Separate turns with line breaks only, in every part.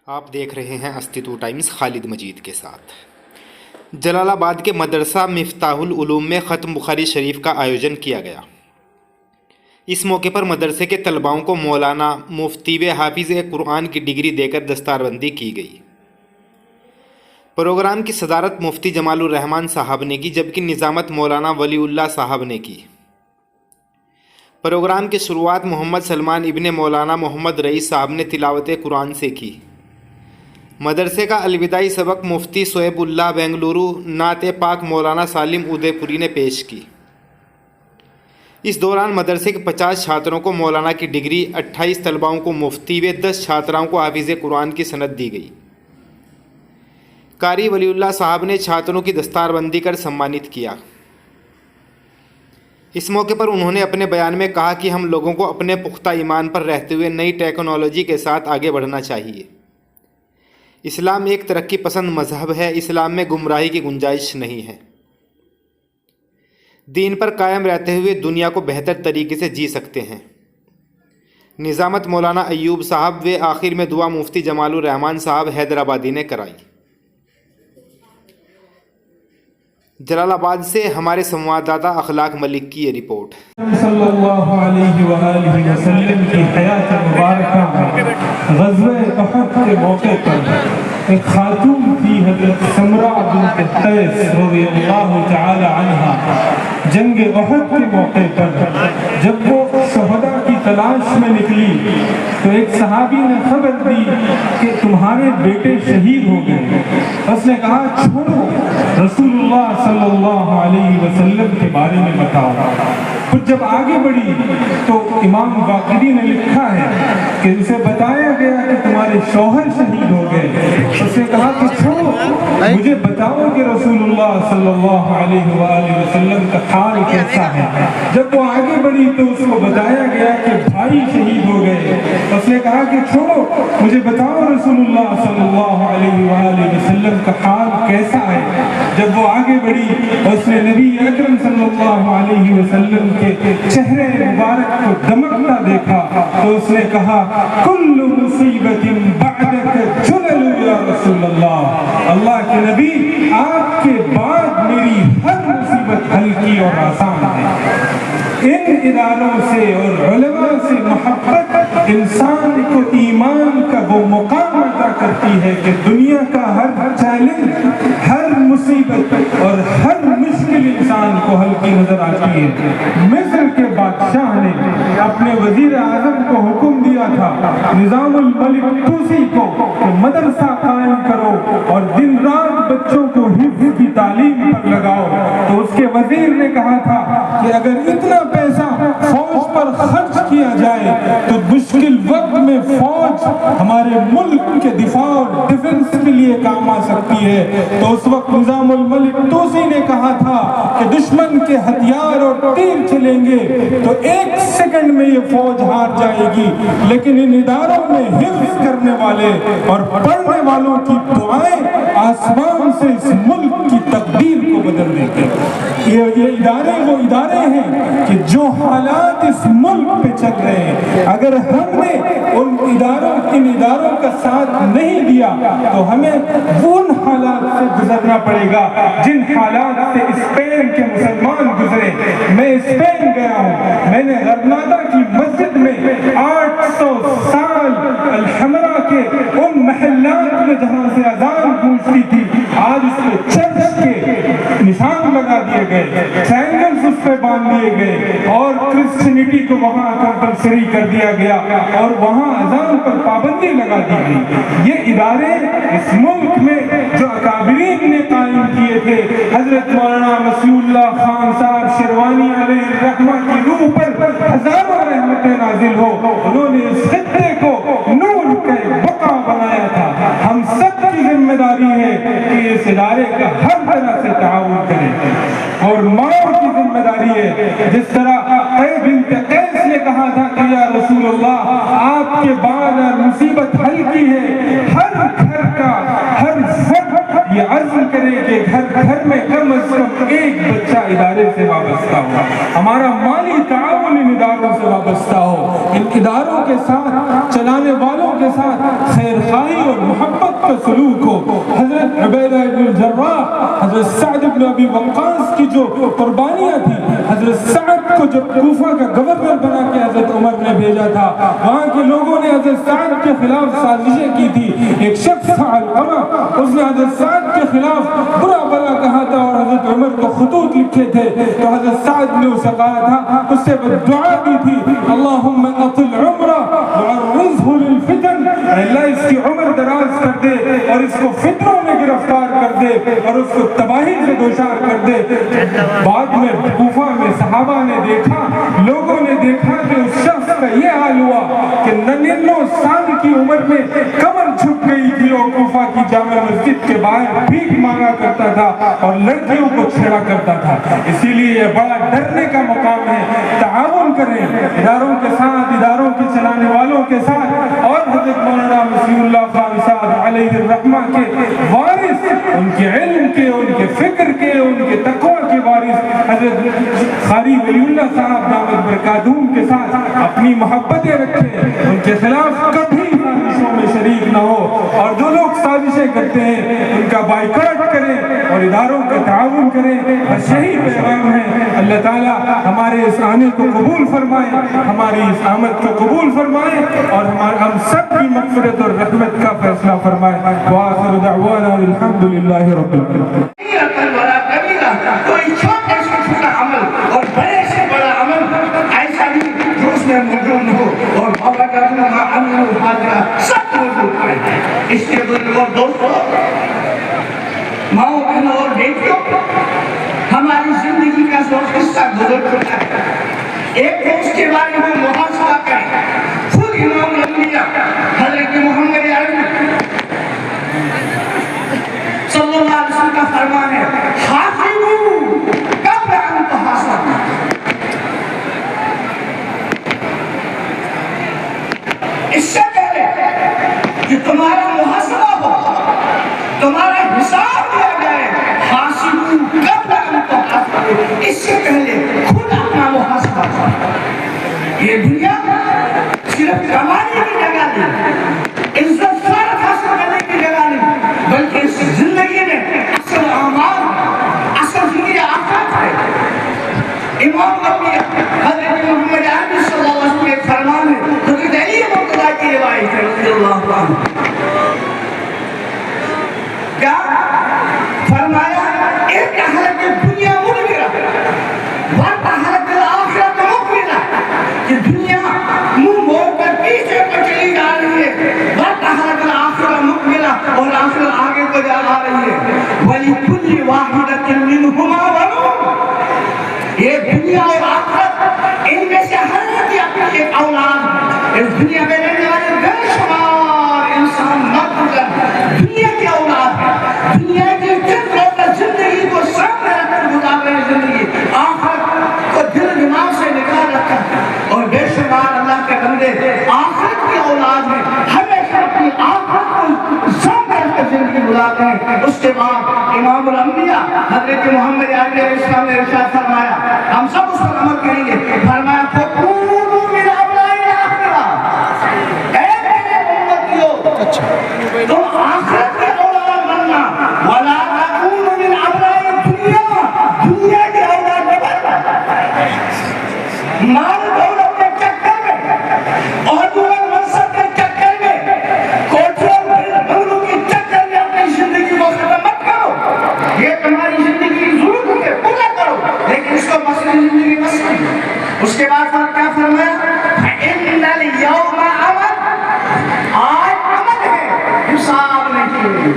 آپ دیکھ رہے ہیں استتو ٹائمز خالد مجید کے ساتھ۔ جلال آباد کے مدرسہ مفتاح العلوم میں ختم بخاری شریف کا آیوجن کیا گیا۔ اس موقع پر مدرسے کے طلباؤں کو مولانا مفتی و حافظ قرآن کی ڈگری دے کر دستاربندی کی گئی۔ پروگرام کی صدارت مفتی جمال الرحمن صاحب نے کی، جبکہ نظامت مولانا ولی اللہ صاحب نے کی۔ پروگرام کی شروعات محمد سلمان ابن مولانا محمد رئیس صاحب نے تلاوت قرآن سے کی۔ مدرسے کا الوداعی سبق مفتی شعیب اللہ بنگلورو، نعت پاک مولانا سالم ادے پوری نے پیش کی۔ اس دوران مدرسے کے 50 چھاتروں کو مولانا کی ڈگری، 28 طلباؤں کو مفتی و 10 چھاتراؤں کو حافظ قرآن کی سند دی گئی۔ قاری ولی اللہ صاحب نے چھاتروں کی دستاربندی کر سمانت کیا۔ اس موقع پر انہوں نے اپنے بیان میں کہا کہ ہم لوگوں کو اپنے پختہ ایمان پر رہتے ہوئے نئی ٹیکنالوجی کے ساتھ آگے بڑھنا چاہیے۔ اسلام ایک ترقی پسند مذہب ہے، اسلام میں گمراہی کی گنجائش نہیں ہے۔ دین پر قائم رہتے ہوئے دنیا کو بہتر طریقے سے جی سکتے ہیں۔ نظامت مولانا ایوب صاحب و آخر میں دعا مفتی جمال الرحمن صاحب حیدرآبادی نے کرائی۔ جلال آباد سے ہمارے سنوادداتا اخلاق ملک کی یہ رپورٹ۔
صلی اللہ علیہ وآلہ وسلم کی حیات مبارکہ میں غزوہ احد کے موقع پر ایک خاتون تھی، حضرت سمرہ بنت قیس رضی اللہ تعالی عنہا۔ جنگ احد کے موقع پر جب وہ شہداء کی تلاش میں نکلی تو ایک صحابی نے خبر دی کہ تمہارے بیٹے شہید ہو گئے۔ اس نے کہا چھوڑو، رسول اللہ صلی اللہ علیہ وسلم کے بارے میں بتاؤ۔ پھر جب آگے بڑھی تو امام باقری نے لکھا ہے کہ اسے بتایا گیا کہ تمہارے شوہر شہید ہو گئے۔ اس نے کہا کہ چھوڑو، مجھے بتاؤ کہ رسول اللہ صلی اللہ علیہ وآلہ وسلم کا حال کیسا ہے۔ جب وہ آگے بڑھی تو اس کو بتایا گیا کہ بھائی شہید ہو گئے۔ اس نے کہا کہ چھوڑو، مجھے بتاؤ رسول اللہ صلی اللہ علیہ وآلہ وسلم کا حال کیسا ہے۔ جب وہ آگے بڑھی اس نے نبی اکرم صلی اللہ علیہ وسلم کے چہرے مبارک کو دمکتا دیکھا تو اس نے کہا کل مصیبت بعدک جلل یا رسول اللہ، اللہ کے نبی آپ کے بعد میری ہر مصیبت ہلکی اور آسان ہے۔ ان اداروں سے اور علماء سے محبت انسان کو ایمان کا وہ مقام عطا کرتی ہے کہ دنیا کا ہر چیلنج، ہر مصیبت اور ہر مشکل انسان کو ہلکی نظر آتی ہے۔ مصر کے بادشاہ نے اپنے وزیر اعظم کو حکم دیا تھا، نظام الملک طوسی کو، کہ مدرسہ قائم کرو اور دن رات بچوں کو حفظ کی تعلیم پر لگاؤ۔ تو اس کے وزیر نے کہا تھا کہ اگر اتنا پیسہ فوج پر خرچ کیا جائے تو مشکل وقت میں فوج ہمارے ملک کے دفاع اور ڈیفنس کے لیے کام آ سکتی ہے۔ تو اس وقت نظام الملک طوسی نے کہا تھا کہ دشمن کے ہتھیار اور تیر چلیں گے تو 1 سیکنڈ میں یہ فوج ہار جائے گی، لیکن ان اداروں میں حفظ کرنے والے اور پڑھنے والوں کی دعائیں آسمان سے اس ملک کی تقدیر کو بدل دیتے ہیں۔ یہ ادارے وہ ادارے ہیں کہ جو حالات اس ملک پہ چل رہے ہیں، اگر ہم نے ان اداروں کا ساتھ نہیں دیا تو ہمیں ان حالات سے گزرنا پڑے گا جن حالات سے اسپین کے مسلمان گزرے۔ میں اسپین گیا ہوں، میں نے غرناطہ کی مسجد میں 800 سال الحمرا کے ان محلات میں جہاں سے اذان گونجتی تھی، آج اس پہ چرچ کے نشان لگا دیے گئے، ٹرائنگلز اس پہ باندھ دیے گئے اور کرسچینٹی کو وہاں کمپلسری کر دیا گیا اور وہاں اذان پر پابندی لگا دی گئی۔ یہ ادارے اس ملک میں جو اکابرین نے قائم کیے تھے، حضرت مولانا مسیح اللہ خان صاحب شیروانی علیہ الرحمہ کی روح پر ہزاروں رحمتیں نازل ہو، انہوں نے اس خطے کو نور کا بقا بنایا تھا۔ ہم سب کی ذمہ داری ہے کہ اس ادارے کا ہر طرح سے تعاون کریں اور ماؤں کی ذمہ داری ہے، جس طرح قیس بنت قیس نے کہا تھا کہ یا رسول اللہ آپ کے بعد مصیبت ہلکی ہے، ہر گھر کا ہر فرد یہ عزم کرے کہ گھر میں کم از کم ایک بچہ ادارے سے وابستہ ہو، ہمارا مالی تعاون ان اداروں سے وابستہ ہو، ان اداروں کے ساتھ چلانے والوں کے ساتھ خیر خواہی اور محبت کا سلوک ہو. حضرت عبیدہ ابن الجراح، حضرت سعد ابن ابی وقاص کی جو قربانیاں تھی، حضرت سعد کو جب کوفہ کا گورنر بنا کے حضرت عمر نے بھیجا تھا، وہاں کے لوگوں نے حضرت سعد کے خلاف سازشیں کی تھی. ایک شخص تھا علقمہ، اس نے حضرت سعد کے خلاف برا بلا کہا تھا اور حضرت عمر کو خطوط لکھے تھے. تو حضرت سعد نے اسے کہا تھا، اس سے دعا کی تھی، اللہم اطل عمرہ وعرضہ للفتن، اللہ اس کی عمر دراز کر دے اور اس کو فتنوں میں گرفتار کر دے اور اس کو تباہی سے دوچار کر دے. بعد میں کوفہ میں صحابہ نے دیکھا، لوگوں نے دیکھا کہ اس شخص کا یہ حال ہوا کہ 99 سال کی عمر میں کمر جھک گئی تھی اور کوفہ کی جامع مسجد کے باہر بھیک مانگا کرتا تھا اور لڑکیوں کو چھیڑا کرتا تھا. اسی لیے یہ بڑا ڈرنے کا مقام ہے. تعاون کریں اداروں کے ساتھ، اداروں کے چلانے والوں کے ساتھ. اور حضرت مولانا مسیح اللہ خان صاحب علیہ الرحمہ کے وارث، ان کے علم کے، ان کے فکر کے، ان کے تقوی کے وارث حضرت قاری ولی اللہ صاحب دامت برکاتہم کے ساتھ اپنی محبتیں رکھیں، ان کے خلاف کبھی سازشوں میں شریک نہ ہو. اور جو لوگ سازشیں کرتے ہیں ان کا بائیکاٹ کریں اور اداروں کا تعاون کریں. بس یہی پیغام ہے. اللہ تعالیٰ ہمارے اس آنے کو قبول فرمائے، ہماری اس آمد کو قبول فرمائے اور ہم سب کی مغفرت اور رحمت کا فیصلہ فرمائے. وآخر دعوانا الحمدللہ رب العالمین.
کوئی چھوٹے سے چھوٹا عمل اور بڑے سے بڑا عمل ایسا نہیں جو اس میں موجود ہو اور بابا کرنا عمل حاضرہ سب موجود ہے. اس کے بزرگ اور دوستوں، ماؤں بہنوں اور بیٹیوں، ہماری زندگی کا جو قصہ گزر چکا ہے، ایک تو اس کے بارے میں محاسبہ کریں. خود امام الانبیاء حضرت محمد عربی صلی اللہ علیہ وسلم کا فرمان ہے، حافظوا قبل ان تحاسبوا. اس سے پہلے کہ تمہارا محاسبہ ہو، تمہارا حساب لیا جائے، حاسبوا قبل ان تحاسبوا، اس سے پہلے خود اپنا محاسبہ کرو. یہ دنیا صرف کمانے کی جگہ نہیں، عزت شرف حاصل کرنے کی جگہ نہیں، بلکہ اس زندگی میں اصل اعمال، اصل زندگی آخرت ہے. امام الانبیاء حضرت محمد عربی صلی اللہ علیہ وسلم کے فرمان میں حضرت علی مرتضیٰ کی روایت ہے رضی اللہ عنہ. کیا فرمایا؟ ایک حالت دنیا مدبرہ ورنہ حالت آخرت مقبلہ، کہ دنیا منہ موڑ کر پیچھے کو چلی جا رہی ہے، ورنہ حالت آخرت مقبلہ اور آخرت آگے کو جا آ رہی ہے. وَلِكُلِّ وَاحِدَةٍ مِّنْهُمَا بَنُونَ، یہ دنیا اور آخرت ان میں سے ہر ایک کی اپنی ایک اولاد ہے. اس دنیا میں رہنے والے بے شمار انسان مقبول دنیا کی اولاد ہے. دنیا کی جن لوگ زندگی کو سامنے رکھ کر گزار رہے ہیں، زندگی آخرت کو دل دماغ سے نکال رکھا ہے. اور بے شمار اللہ کے بندے آخرت کی اولاد ہیں، ہمیشہ اپنی آخرت کو سامنے رکھ کر زندگی گزارتے ہیں. اس کے بعد امام الانبیاء حضرت محمد عربی علیہ السلام نے ارشاد فرمایا، ہم سب اس پر عمل کریں گے. فرمایا فَقُولُوا مِنْ أَبْنَاءِ الْآخِرَةِ، اے میرے امتیوں، تم آخرت کے اولاد بننا. وَلَا تَكُونُوا مِنْ أَبْنَاءِ الدُّنْيَا، دنیا کی اولاد نہ بننا. مال دولت کے چکر میں اور دولت منصب کے چکر میں، کوٹھیوں بنگلوں کے چکر میں اپنی زندگی کو ختم مت کرو. یہ تمہاری زندگی کی ضرورت ہے، پورا کرو، لیکن اس کو مسئلہ زندگی مت سمجھو. اس کے بعد کیا فرمایا؟ فَإِنَّ الْيَوْمَ عَمَلٌ، آج عمل ہے، حساب نہیں.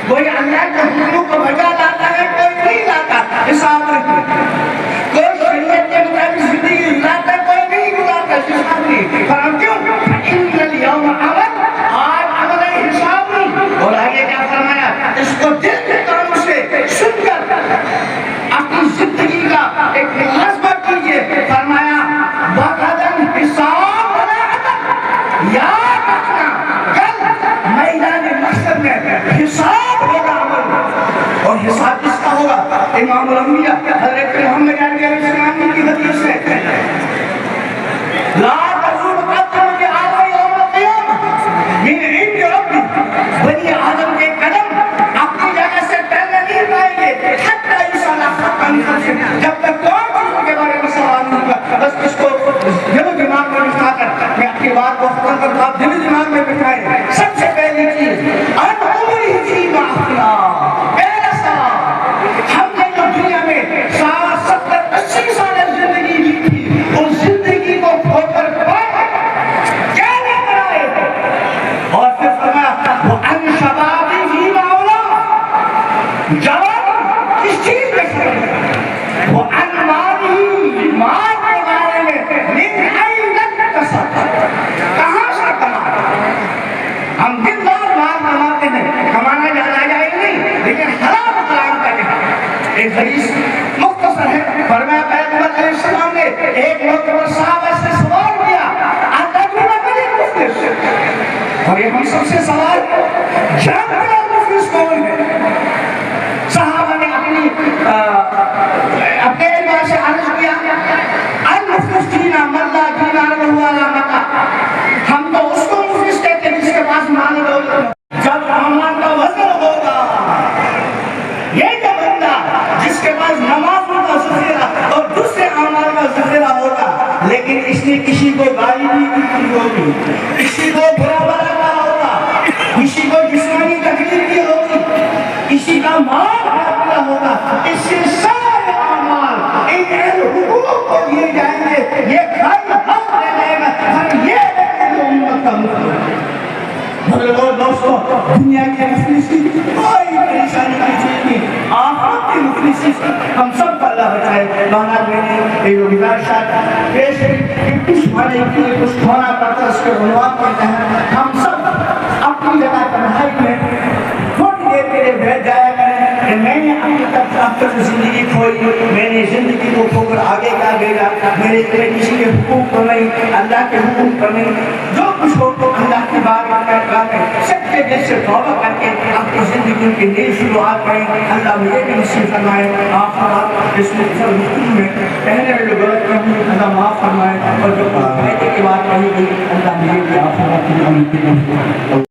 کوئی اللہ کے حکموں کو بجا لاتا ہے، کوئی نہیں لاتا، حساب نہیں. کوئی شریعت کے مطابق زندگی گزارتا ہے، کوئی نہیں گزارتا، حساب نہیں. پر کیوں؟ فَإِنَّ الْيَوْمَ عَمَلٌ، آج عمل ہے، حساب نہیں. اور آگے کیا فرمایا؟ اس کو دل کے کانوں سے سن کر اپنی زندگی کا ایک محاسبہ کیجئے. فرمایا وَغَدًا حِسَابٌ وَلَا عَمَلٌ، یاد رکھنا کل میدان محشر میں حساب ہوگا عمل. اور حساب کس کا ہوگا؟ امام الانبیاء حضرت محمد علیہ السلام کی حدیث ہے، لا تزول قدم لآدم یوم القیامہ من عند ربی بس اس کو دل و دماغ میں بٹھا کر میں اپنی بات کو ختم کرتا ہوں. دل و دماغ میں بٹھائیں. سب سے پہلی چیز العمر فی ما افنا. پہلا سوال, ہم نے جو دنیا میں 60-70-80 سال زندگی دی تھی, اس زندگی کو کھو کر پائے کیا نہ کرائے. اور پھر فرمایا وہ ان شبابی فی ما اولا. جوان کس چیز میں سے وہ ان مالی مال کے بارے میں من این اکتسب, کہاں سے کمایا. ہم دن رات مال کماتے ہیں, کمانا جانا جائے نہیں, لیکن حرام حرام کا نہیں. ایک حدیث مختصر ہے. فرمایا پیغمبر علیہ السلام نے ایک مرتبہ صحابہ سے سوال کیا اتدرون من المفلس, اور یہ ہم سب سے سوال جانتے ہیں مفلس کون ہے. صحابہ نے اپنے علم سے عرض کیا المفلس دینا من لا دینار له ولا متاع. ہم تو اس کو مفلس کہتے ہیں جس کے پاس مال و دولت. جب اعمال کا وزن ہوگا, یہ جو بندہ جس کے پاس نمازوں کا ذخیرہ اور دوسرے اعمال کا ذخیرہ ہوگا, لیکن اس نے کسی کو گالی بھی کی ہوگی, کسی کو برا بھلا کہا ہوگا, کسی کو جسمانی تکلیف دی ہوگی, کسی کا مال حاصل ہوگا, اس سے سارے اعمال ان حقوق کو دیے جائیں گے. یہ گھر حق دے جائے گا, ہم یہ ہے امت کا مطلب. بزرگوں دوستوں, دنیا کے مفلس کی کوئی پریشانی کی چیز نہیں, آخرت کی مفلسی سے ہم سب کو اللہ بچائے. بہرحال میں نے ایک گزارش پیش کہ کچھ بھائی کے لیے کچھ کھونا پڑتا, اس کے عنوان کرتے ہیں. ہم سب اپنی جگہ تنہائی میں تھوڑی دیر کے لیے بیٹھ جایا کریں کہ میں نے اپنی تک زندگی کھوئی, میں نے زندگی کو کھو کر آگے کیا گیا, میرے کسی کے حقوق پر نہیں, اللہ کے حقوق پر نہیں. جو کچھ ہو تو اللہ کی بات سب کے دل سے توبہ کر کے اپنی زندگی کی نئی شروعات کریں. اللہ مجھے بھی نصیب فرمائے. آخرات اس میں پہلے میں جو غلط کہوں اللہ معاف فرمائے, اور جو فائدے کی بات کہی گئی اللہ مجھے بھی آخرات کی